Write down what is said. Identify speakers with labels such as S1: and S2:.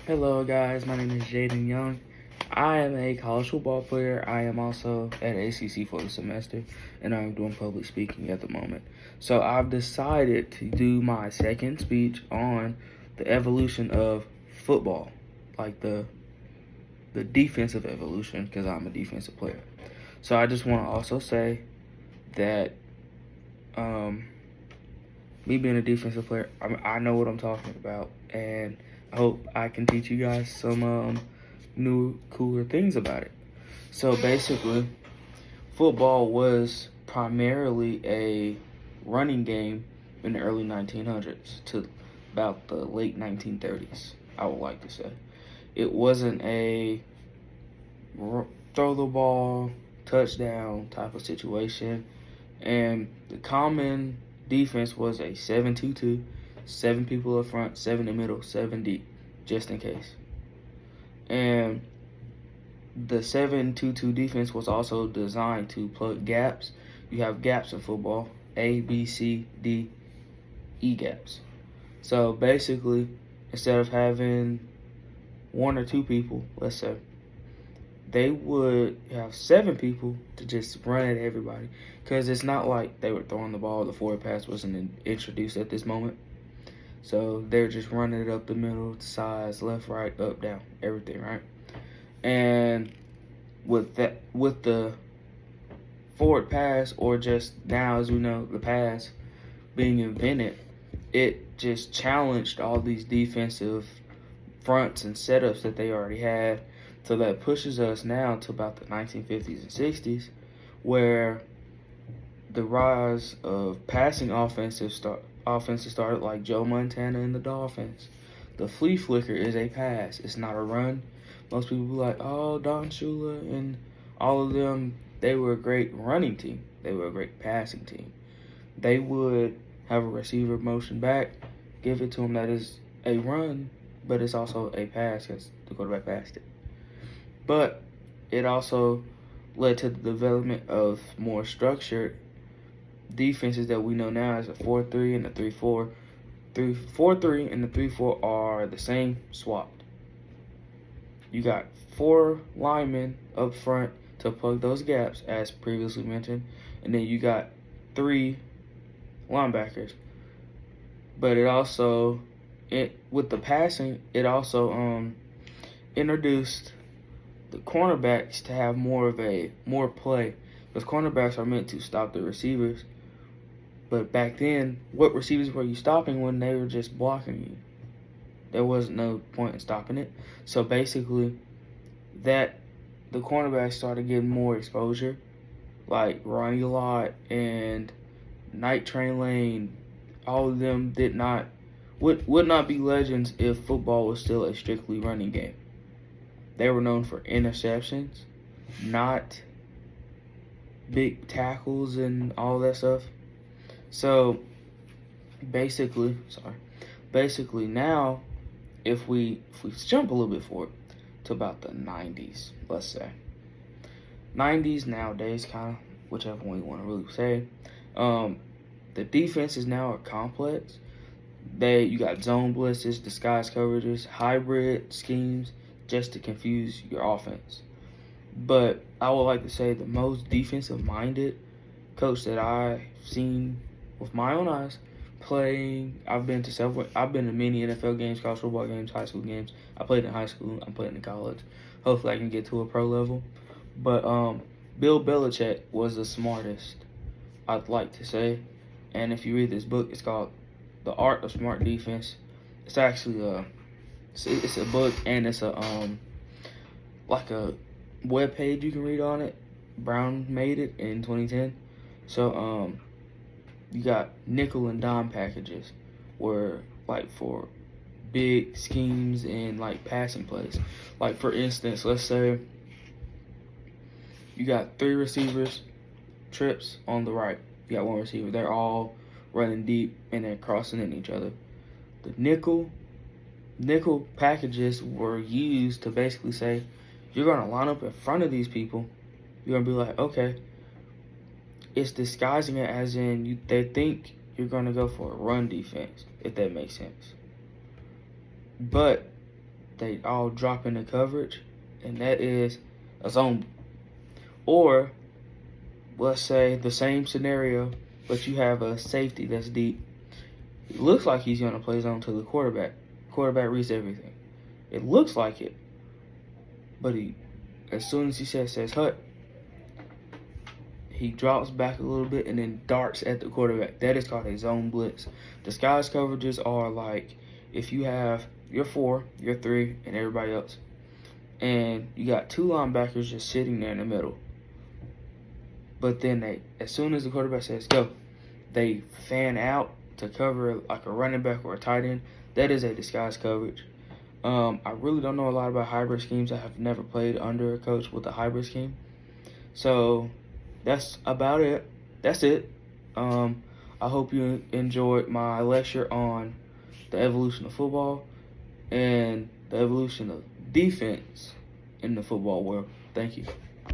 S1: Hello, guys. My name is Jaden Young. I am a college football player. I am also at ACC for the semester, and I'm doing public speaking at the moment. So I've decided to do my second speech on the evolution of football, like the defensive evolution, because I'm a defensive player. So I just want to also say that um, me being a defensive player, I know what I'm talking about, and I hope I can teach you guys some new, cooler things about it. So basically, football was primarily a running game in the early 1900s to about the late 1930s, I would like to say. It wasn't a throw the ball, touchdown type of situation. And the common defense was a 7-2-2, 7 people up front, 7 in the middle, 7 deep, just in case. And the 7-2-2 defense was also designed to plug gaps. You have gaps in football, A, B, C, D, E gaps. So basically, instead of having 1 or 2 people, let's say, they would have 7 people to just run at everybody. Because it's not like they were throwing the ball, the forward pass wasn't introduced at this moment. So they're just running it up the middle, sides, left, right, up, down, everything, right? And with the forward pass, or just now as we know, the pass being invented, it just challenged all these defensive fronts and setups that they already had. So that pushes us now to about the 1950s and 60s, where the rise of passing offenses started, like Joe Montana and the Dolphins. The flea flicker is a pass. It's not a run. Most people be like, oh, Don Shula and all of them, they were a great running team. They were a great passing team. They would have a receiver motion back, give it to him. That is a run, but it's also a pass because the quarterback passed it. But it also led to the development of more structured defenses that we know now as a 4-3 and a 3-4. 4-3 and the 3-4 are the same, swapped. You got 4 linemen up front to plug those gaps, as previously mentioned, and then you got 3 linebackers. But it also, with the passing, it also introduced the cornerbacks to have more play, because cornerbacks are meant to stop the receivers. But back then, what receivers were you stopping when they were just blocking you? There was no point in stopping it. So basically, that the cornerbacks started getting more exposure, like Ronnie Lott and Night Train Lane. All of them would not be legends if football was still a strictly running game. They were known for interceptions, not big tackles and all that stuff. So basically now, if we jump a little bit forward to about the 90s, let's say 90s nowadays, kind of whichever one you want to really say, the defenses now are complex. You got zone blitzes, disguise coverages, hybrid schemes, just to confuse your offense. But I would like to say the most defensive-minded coach that I've seen with my own eyes playing. I've been to many NFL games, college football games, high school games. I played in high school. I'm playing in college. Hopefully I can get to a pro level. But Bill Belichick was the smartest, I'd like to say. And if you read this book, it's called The Art of Smart Defense. It's actually it's a book, and it's like a web page you can read on it. Brown made it in 2010. So you got nickel and dime packages, where like for big schemes and like passing plays. Like for instance, let's say you got 3 receivers, trips on the right. You got 1 receiver. They're all running deep and they're crossing in each other. The nickel packages were used to basically say, you're going to line up in front of these people. You're going to be like, okay, it's disguising it as in they think you're going to go for a run defense, if that makes sense. But they all drop into coverage, and that is a zone. Or let's say the same scenario, but you have a safety that's deep. It looks like he's gonna play zone to the quarterback. Quarterback reads everything. It looks like it, but as soon as he says hut, he drops back a little bit and then darts at the quarterback. That is called a zone blitz. Disguise coverages are like if you have your 4, your 3, and everybody else, and you got 2 linebackers just sitting there in the middle. But then as soon as the quarterback says go, they fan out to cover like a running back or a tight end. That is a disguise coverage. I really don't know a lot about hybrid schemes. I have never played under a coach with a hybrid scheme. So that's about it. That's it. I hope you enjoyed my lecture on the evolution of football and the evolution of defense in the football world. Thank you.